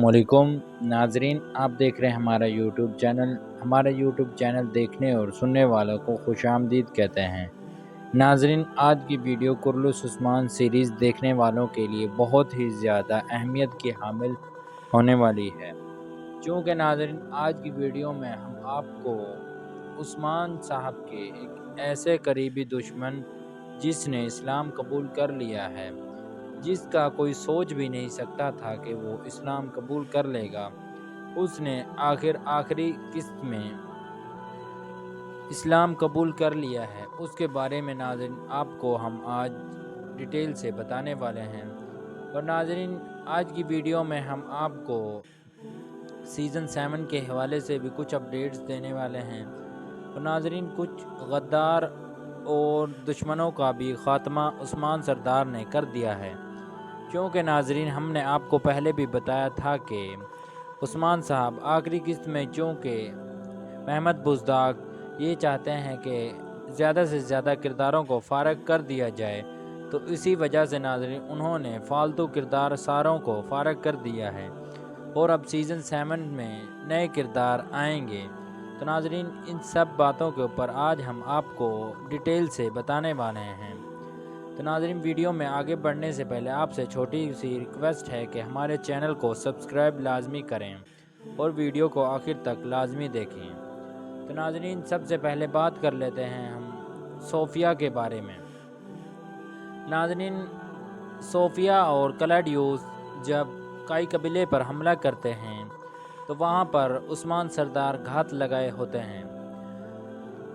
अस्सलाम वालेकुम नाजरीन, आप देख रहे हैं हमारा यूट्यूब चैनल देखने और सुनने वालों को खुशामदीद कहते हैं। नाजरीन, आज की वीडियो कुर्लुस उस्मान सीरीज़ देखने वालों के लिए बहुत ही ज़्यादा अहमियत की हामिल होने वाली है। चूँकि नाजरीन, आज की वीडियो में हम आपको उस्मान साहब के एक ऐसे करीबी दुश्मन जिसने इस्लाम कबूल कर लिया है, जिसका कोई सोच भी नहीं सकता था कि वो इस्लाम कबूल कर लेगा, उसने आखिरी किस्त में इस्लाम कबूल कर लिया है। उसके बारे में नाज़रीन आपको हम आज डिटेल से बताने वाले हैं। और नाज़रीन, आज की वीडियो में हम आपको सीज़न 7 के हवाले से भी कुछ अपडेट्स देने वाले हैं। और नाज़रीन, कुछ गद्दार और दुश्मनों का भी ख़ात्मा उस्मान सरदार ने कर दिया है। क्योंकि नाजरीन, हमने आपको पहले भी बताया था कि उस्मान साहब आखिरी किस्त में चूँकि महमद बुज़दाक ये चाहते हैं कि ज़्यादा से ज़्यादा किरदारों को फ़ारग कर दिया जाए, तो इसी वजह से नाजरीन उन्होंने फ़ालतू किरदार सारों को फ़ारग कर दिया है और अब सीज़न 7 में नए किरदार आएंगे। तो नाजरीन, इन सब बातों के ऊपर आज हम आपको डिटेल से बताने वाले हैं। तो नाज़रीन, वीडियो में आगे बढ़ने से पहले आपसे छोटी सी रिक्वेस्ट है कि हमारे चैनल को सब्सक्राइब लाजमी करें और वीडियो को आखिर तक लाजमी देखें। तो नाज़रीन, सबसे पहले बात कर लेते हैं हम सोफिया के बारे में। नाज़रीन, सोफिया और क्लॉडियस जब काई कबीले पर हमला करते हैं तो वहाँ पर उस्मान सरदार घात लगाए होते हैं।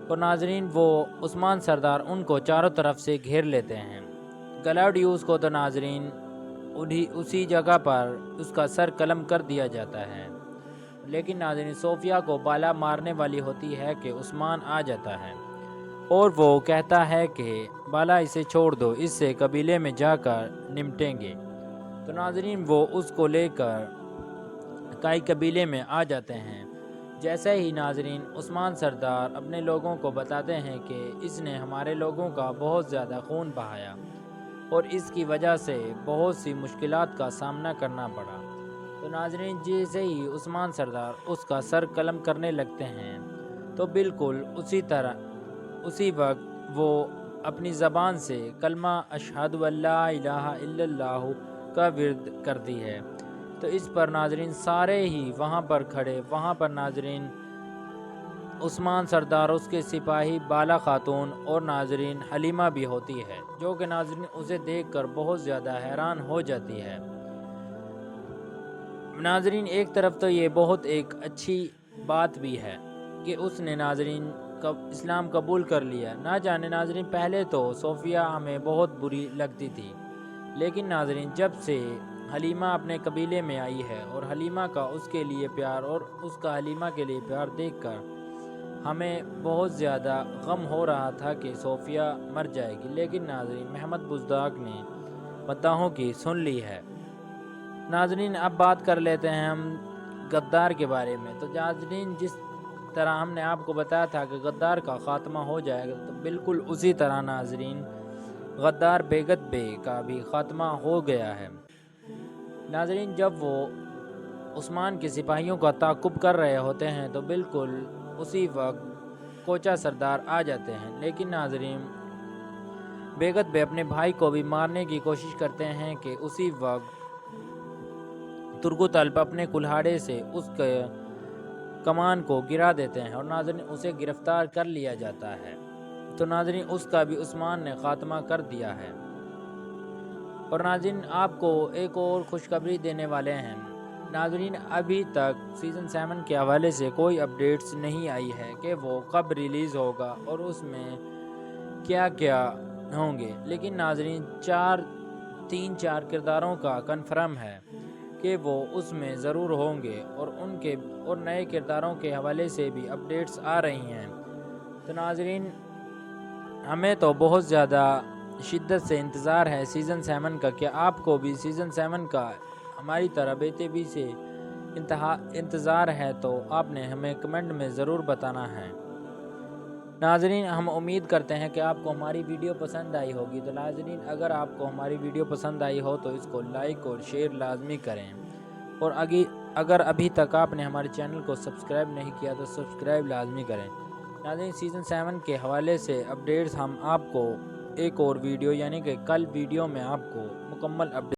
और नाजरीन, वो उस्मान सरदार उनको चारों तरफ से घेर लेते हैं। क्लॉडियस को तो नाजरीन उसी जगह पर उसका सर कलम कर दिया जाता है। लेकिन नाजरीन, सोफिया को बाला मारने वाली होती है कि उस्मान आ जाता है और वो कहता है कि बाला इसे छोड़ दो, इससे कबीले में जाकर निपटेंगे। तो नाजरीन, वो उसको लेकर काई कबीले में आ जाते हैं। जैसे ही नाजरीन उस्मान सरदार अपने लोगों को बताते हैं कि इसने हमारे लोगों का बहुत ज़्यादा खून बहाया और इसकी वजह से बहुत सी मुश्किलात का सामना करना पड़ा। तो नाजरीन, जैसे ही उस्मान सरदार उसका सर कलम करने लगते हैं तो बिल्कुल उसी वक्त वो अपनी ज़बान से कलमा अशहदु अल्ला इलाहा इल्लल्लाहु का विर्द करती है। तो इस पर नाजरीन सारे ही वहाँ पर नाजरीन उस्मान सरदार, उसके सिपाही बाला खातून और नाजरीन हलीमा भी होती है, जो कि नाजरीन उसे देखकर बहुत ज़्यादा हैरान हो जाती है। नाजरीन, एक तरफ तो ये बहुत एक अच्छी बात भी है कि उसने नाजरीन इस्लाम कबूल कर लिया। ना जाने नाजरीन, पहले तो सोफिया हमें बहुत बुरी लगती थी, लेकिन नाजरीन जब से हलीमा अपने कबीले में आई है और हलीमा का उसके लिए प्यार और उसका हलीमा के लिए प्यार देखकर हमें बहुत ज़्यादा गम हो रहा था कि सोफिया मर जाएगी। लेकिन नाजरीन महमद बुज़दाक ने मद्दाहों की सुन ली है। नाजरीन, अब बात कर लेते हैं हम गद्दार के बारे में। तो नाजरीन, जिस तरह हमने आपको बताया था कि गद्दार का ख़ात्मा हो जाएगा, तो बिल्कुल उसी तरह नाजरीन गद्दार बेगत बे का भी ख़ात्मा हो गया है। नाजरीन, जब वो उस्मान के सिपाहियों का ताक़ुब कर रहे होते हैं तो बिल्कुल उसी वक्त कोचा सरदार आ जाते हैं। लेकिन नाजरीन बेगत बे अपने भाई को भी मारने की कोशिश करते हैं कि उसी वक्त तुर्गुतल्ब अपने कुल्हाड़े से उसके कमान को गिरा देते हैं और नाजरीन उसे गिरफ्तार कर लिया जाता है। तो नाजरीन उसका भी उस्मान ने ख़ात्मा कर दिया है। और नाजरीन आपको एक और खुशखबरी देने वाले हैं। नाजरीन, अभी तक सीज़न 7 के हवाले से कोई अपडेट्स नहीं आई है कि वो कब रिलीज़ होगा और उसमें क्या क्या होंगे। लेकिन नाजरीन 3-4 किरदारों का कन्फर्म है कि वो उसमें ज़रूर होंगे और नए किरदारों के हवाले से भी अपडेट्स आ रही हैं। तो नाजरीन, हमें तो बहुत ज़्यादा शिद्दत से इंतज़ार है सीज़न 7 का। क्या आपको भी सीज़न 7 का हमारी तरह बेताबी से इंतज़ार है? तो आपने हमें कमेंट में ज़रूर बताना है। नाजरीन, हम उम्मीद करते हैं कि आपको हमारी वीडियो पसंद आई होगी। तो नाजरीन, अगर आपको हमारी वीडियो पसंद आई हो तो इसको लाइक और शेयर लाजमी करें اور اگر ابھی تک آپ نے ہمارے چینل کو سبسکرائب نہیں کیا تو سبسکرائب لازمی کریں۔ ناظرین، سیزن 7 کے حوالے سے اپڈیٹس ہم آپ کو ایک اور ویڈیو یعنی کہ کل ویڈیو میں آپ کو مکمل اپڈیٹ